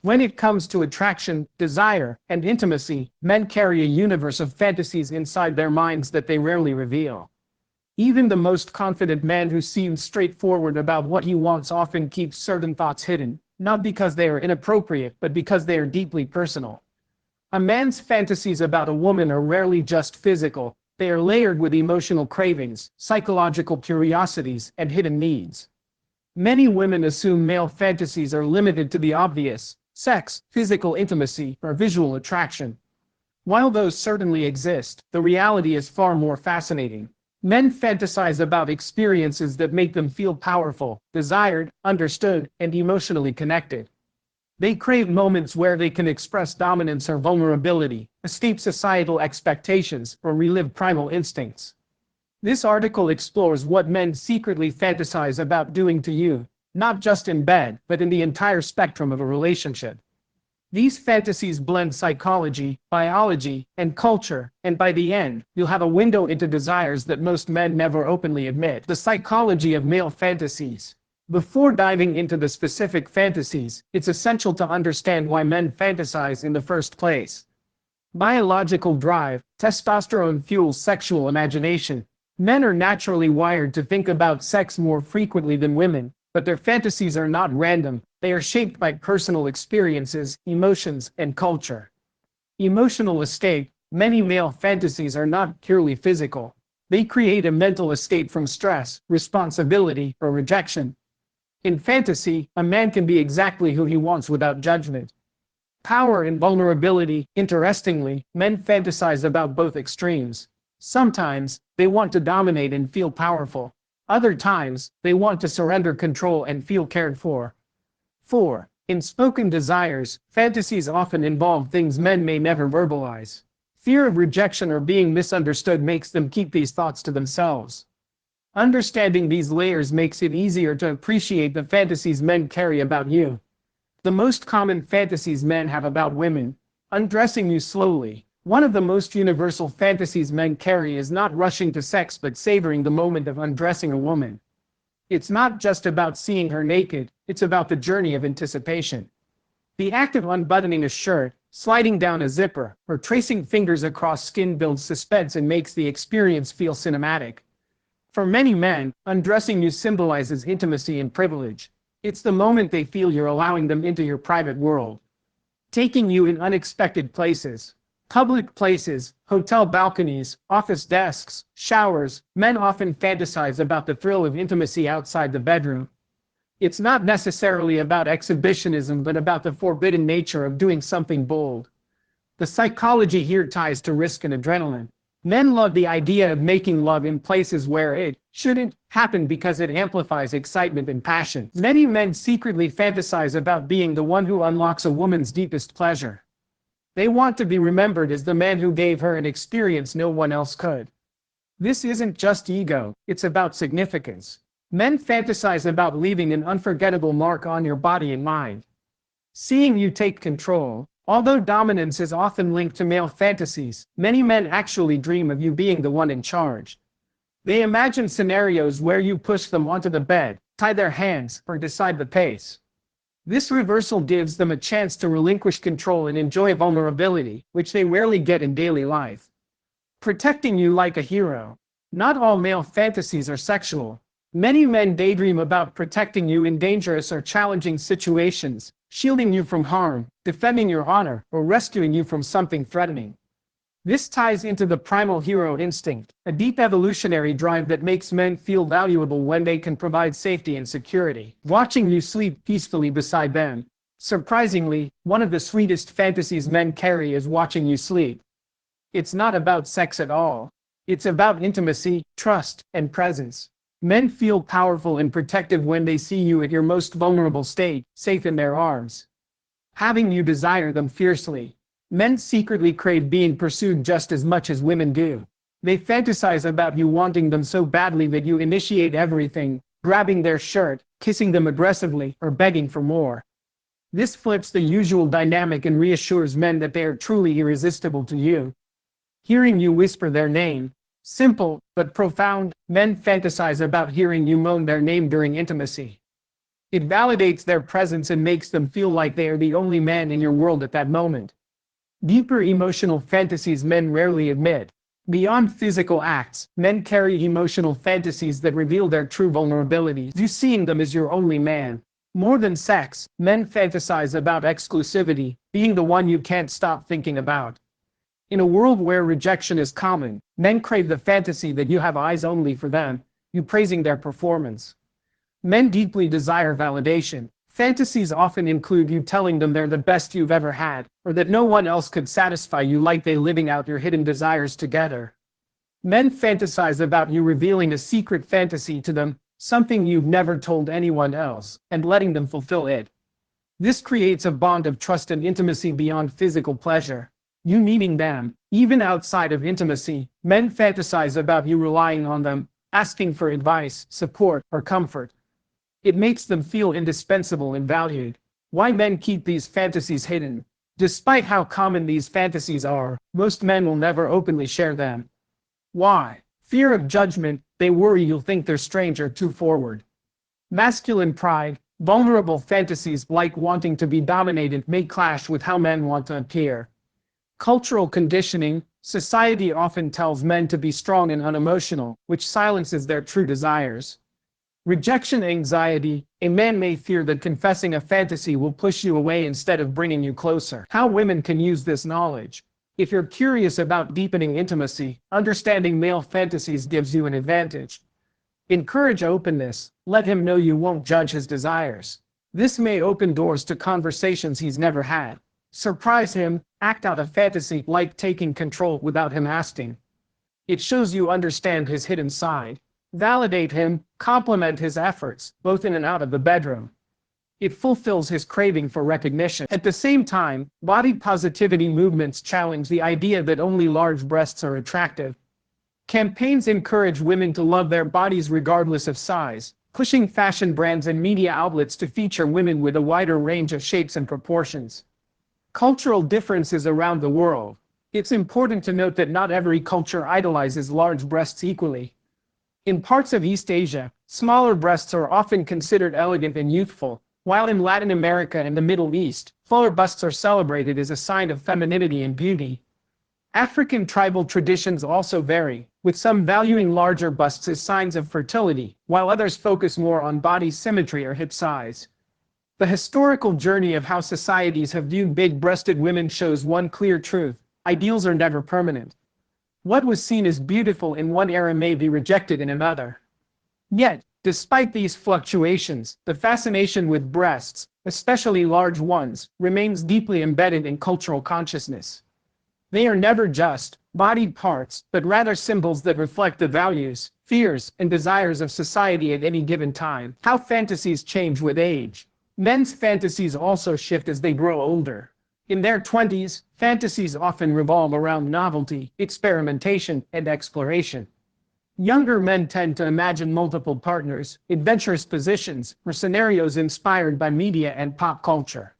When it comes to attraction, desire, and intimacy, men carry a universe of fantasies inside their minds that they rarely reveal. Even the most confident man who seems straightforward about what he wants often keeps certain thoughts hidden, not because they are inappropriate, but because they are deeply personal. A man's fantasies about a woman are rarely just physical, they are layered with emotional cravings, psychological curiosities, and hidden needs. Many women assume male fantasies are limited to the obvious: sex, physical intimacy, or visual attraction. While those certainly exist, the reality is far more fascinating. Men fantasize about experiences that make them feel powerful, desired, understood, and emotionally connected. They crave moments where they can express dominance or vulnerability, escape societal expectations, or relive primal instincts. This article explores what men secretly fantasize about doing to you, not just in bed, but in the entire spectrum of a relationship. These fantasies blend psychology, biology, and culture, and by the end, you'll have a window into desires that most men never openly admit. The psychology of male fantasies. Before diving into the specific fantasies, it's essential to understand why men fantasize in the first place. Biological drive. Testosterone fuels sexual imagination. Men are naturally wired to think about sex more frequently than women, but their fantasies are not random. They are shaped by personal experiences, emotions, and culture. Emotional escape. Many male fantasies are not purely physical. They create a mental escape from stress, responsibility, or rejection. In fantasy, a man can be exactly who he wants without judgment. Power and vulnerability. Interestingly, men fantasize about both extremes. Sometimes, they want to dominate and feel powerful. Other times, they want to surrender control and feel cared for. 4. Unspoken desires. Fantasies often involve things men may never verbalize. Fear of rejection or being misunderstood makes them keep these thoughts to themselves. Understanding these layers makes it easier to appreciate the fantasies men carry about you. The most common fantasies men have about women. Undressing you slowly. One of the most universal fantasies men carry is not rushing to sex but savoring the moment of undressing a woman. It's not just about seeing her naked, it's about the journey of anticipation. The act of unbuttoning a shirt, sliding down a zipper, or tracing fingers across skin builds suspense and makes the experience feel cinematic. For many men, undressing you symbolizes intimacy and privilege. It's the moment they feel you're allowing them into your private world. Taking you in unexpected places. Public places, hotel balconies, office desks, showers. Men often fantasize about the thrill of intimacy outside the bedroom. It's not necessarily about exhibitionism but about the forbidden nature of doing something bold. The psychology here ties to risk and adrenaline. Men love the idea of making love in places where it shouldn't happen because it amplifies excitement and passion. Many men secretly fantasize about being the one who unlocks a woman's deepest pleasure. They want to be remembered as the man who gave her an experience no one else could. This isn't just ego, it's about significance. Men fantasize about leaving an unforgettable mark on your body and mind. Seeing you take control. Although dominance is often linked to male fantasies, many men actually dream of you being the one in charge. They imagine scenarios where you push them onto the bed, tie their hands, or decide the pace. This reversal gives them a chance to relinquish control and enjoy vulnerability, which they rarely get in daily life. Protecting you like a hero. Not all male fantasies are sexual. Many men daydream about protecting you in dangerous or challenging situations, shielding you from harm, defending your honor, or rescuing you from something threatening. This ties into the primal hero instinct, a deep evolutionary drive that makes men feel valuable when they can provide safety and security. Watching you sleep peacefully beside them. Surprisingly, one of the sweetest fantasies men carry is watching you sleep. It's not about sex at all. It's about intimacy, trust, and presence. Men feel powerful and protective when they see you at your most vulnerable state, safe in their arms. Having you desire them fiercely. Men secretly crave being pursued just as much as women do. They fantasize about you wanting them so badly that you initiate everything, grabbing their shirt, kissing them aggressively, or begging for more. This flips the usual dynamic and reassures men that they are truly irresistible to you. Hearing you whisper their name. Simple, but profound, men fantasize about hearing you moan their name during intimacy. It validates their presence and makes them feel like they are the only man in your world at that moment. Deeper emotional fantasies men rarely admit. Beyond physical acts, men carry emotional fantasies that reveal their true vulnerabilities. You seeing them as your only man. More than sex, men fantasize about exclusivity, being the one you can't stop thinking about. In a world where rejection is common, men crave the fantasy that you have eyes only for them, you praising their performance. Men deeply desire validation. Fantasies often include you telling them they're the best you've ever had, or that no one else could satisfy you like they living out your hidden desires together. Men fantasize about you revealing a secret fantasy to them, something you've never told anyone else, and letting them fulfill it. This creates a bond of trust and intimacy beyond physical pleasure. You needing them, even outside of intimacy, men fantasize about you relying on them, asking for advice, support, or comfort. It makes them feel indispensable and valued. Why men keep these fantasies hidden? Despite how common these fantasies are, most men will never openly share them. Why? Fear of judgment. They worry you'll think they're strange or too forward. Masculine pride. Vulnerable fantasies like wanting to be dominated may clash with how men want to appear. Cultural conditioning. Society often tells men to be strong and unemotional, which silences their true desires. Rejection anxiety. A man may fear that confessing a fantasy will push you away instead of bringing you closer. How women can use this knowledge. If you're curious about deepening intimacy, understanding male fantasies gives you an advantage. Encourage openness. Let him know you won't judge his desires. This may open doors to conversations he's never had. Surprise him. Act out a fantasy like taking control without him asking. It shows you understand his hidden side. Validate him, compliment his efforts, both in and out of the bedroom. It fulfills his craving for recognition. At the same time, body positivity movements challenge the idea that only large breasts are attractive. Campaigns encourage women to love their bodies regardless of size, pushing fashion brands and media outlets to feature women with a wider range of shapes and proportions. Cultural differences around the world. It's important to note that not every culture idolizes large breasts equally. In parts of East Asia, smaller breasts are often considered elegant and youthful, while in Latin America and the Middle East, fuller busts are celebrated as a sign of femininity and beauty. African tribal traditions also vary, with some valuing larger busts as signs of fertility, while others focus more on body symmetry or hip size. The historical journey of how societies have viewed big-breasted women shows one clear truth: ideals are never permanent. What was seen as beautiful in one era may be rejected in another. Yet, despite these fluctuations, the fascination with breasts, especially large ones, remains deeply embedded in cultural consciousness. They are never just bodied parts, but rather symbols that reflect the values, fears, and desires of society at any given time. How fantasies change with age. Men's fantasies also shift as they grow older. In their 20s, fantasies often revolve around novelty, experimentation, and exploration. Younger men tend to imagine multiple partners, adventurous positions, or scenarios inspired by media and pop culture.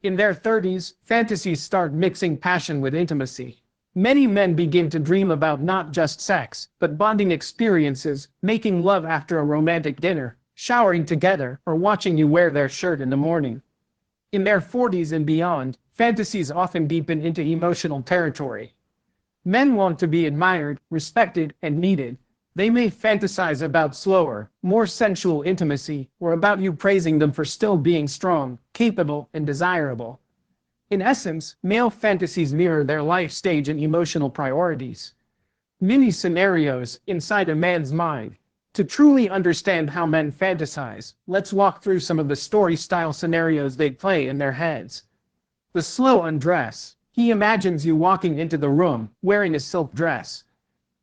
In their 30s, fantasies start mixing passion with intimacy. Many men begin to dream about not just sex, but bonding experiences, making love after a romantic dinner, showering together, or watching you wear their shirt in the morning. In their 40s and beyond, fantasies often deepen into emotional territory. Men want to be admired, respected, and needed. They may fantasize about slower, more sensual intimacy, or about you praising them for still being strong, capable, and desirable. In essence, male fantasies mirror their life stage and emotional priorities. Mini scenarios inside a man's mind. To truly understand how men fantasize, let's walk through some of the story-style scenarios they play in their heads. The slow undress. He imagines you walking into the room, wearing a silk dress.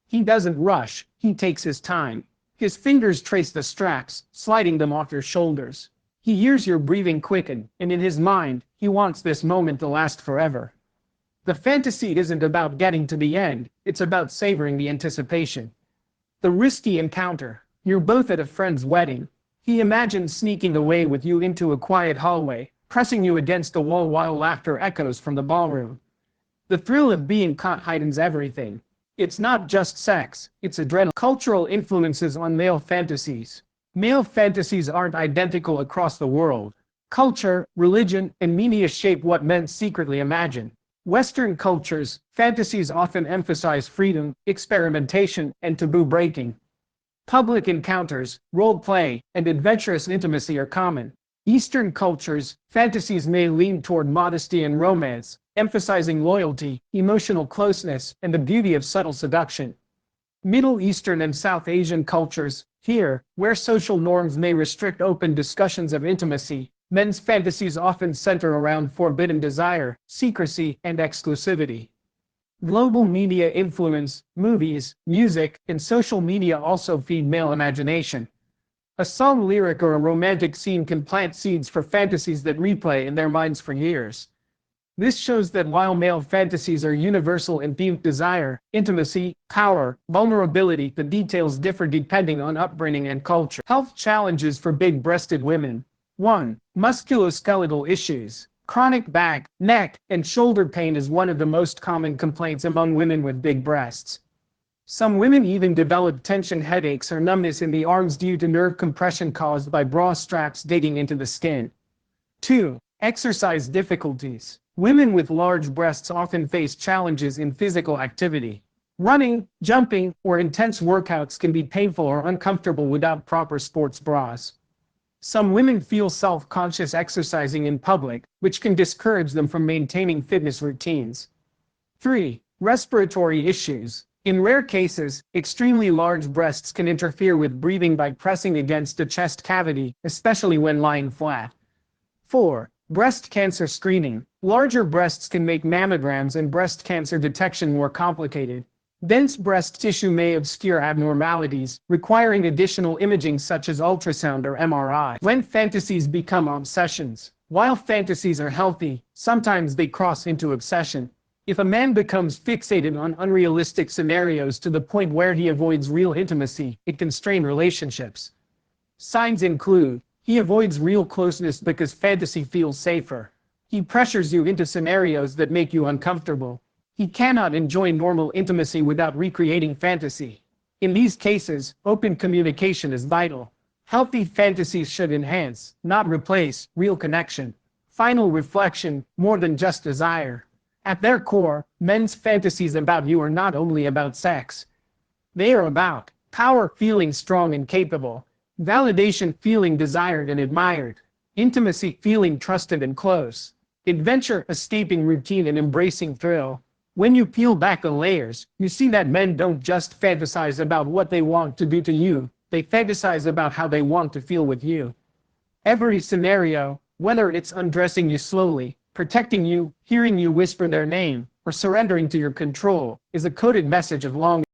He doesn't rush, he takes his time. His fingers trace the straps, sliding them off your shoulders. He hears your breathing quicken, and in his mind, he wants this moment to last forever. The fantasy isn't about getting to the end, it's about savoring the anticipation. The risky encounter. You're both at a friend's wedding. He imagines sneaking away with you into a quiet hallway, pressing you against the wall while laughter echoes from the ballroom. The thrill of being caught heightens everything. It's not just sex, it's adrenaline. Cultural influences on male fantasies. Male fantasies aren't identical across the world. Culture, religion, and media shape what men secretly imagine. Western cultures, fantasies often emphasize freedom, experimentation, and taboo breaking. Public encounters, role play, and adventurous intimacy are common. Eastern cultures, fantasies may lean toward modesty and romance, emphasizing loyalty, emotional closeness, and the beauty of subtle seduction. Middle Eastern and South Asian cultures, here, where social norms may restrict open discussions of intimacy, men's fantasies often center around forbidden desire, secrecy, and exclusivity. Global media influence, movies, music, and social media also feed male imagination. A song lyric or a romantic scene can plant seeds for fantasies that replay in their minds for years. This shows that while male fantasies are universal in deep desire, intimacy, power, vulnerability, the details differ depending on upbringing and culture. Health challenges for big-breasted women. 1. Musculoskeletal issues. Chronic back, neck, and shoulder pain is one of the most common complaints among women with big breasts. Some women even develop tension headaches or numbness in the arms due to nerve compression caused by bra straps digging into the skin. 2. Exercise difficulties. Women with large breasts often face challenges in physical activity. Running, jumping, or intense workouts can be painful or uncomfortable without proper sports bras. Some women feel self-conscious exercising in public, which can discourage them from maintaining fitness routines. 3. Respiratory issues. In rare cases, extremely large breasts can interfere with breathing by pressing against the chest cavity, especially when lying flat. 4. Breast cancer screening. Larger breasts can make mammograms and breast cancer detection more complicated. Dense breast tissue may obscure abnormalities, requiring additional imaging such as ultrasound or MRI. When fantasies become obsessions. While fantasies are healthy, sometimes they cross into obsession. If a man becomes fixated on unrealistic scenarios to the point where he avoids real intimacy, it can strain relationships. Signs include: he avoids real closeness because fantasy feels safer. He pressures you into scenarios that make you uncomfortable. He cannot enjoy normal intimacy without recreating fantasy. In these cases, open communication is vital. Healthy fantasies should enhance, not replace, real connection. Final reflection: more than just desire. At their core, men's fantasies about you are not only about sex. They are about power, feeling strong and capable; validation, feeling desired and admired; intimacy, feeling trusted and close; adventure, escaping routine and embracing thrill. When you peel back the layers, you see that men don't just fantasize about what they want to do to you, they fantasize about how they want to feel with you. Every scenario, whether it's undressing you slowly, protecting you, hearing you whisper their name, or surrendering to your control, is a coded message of longing.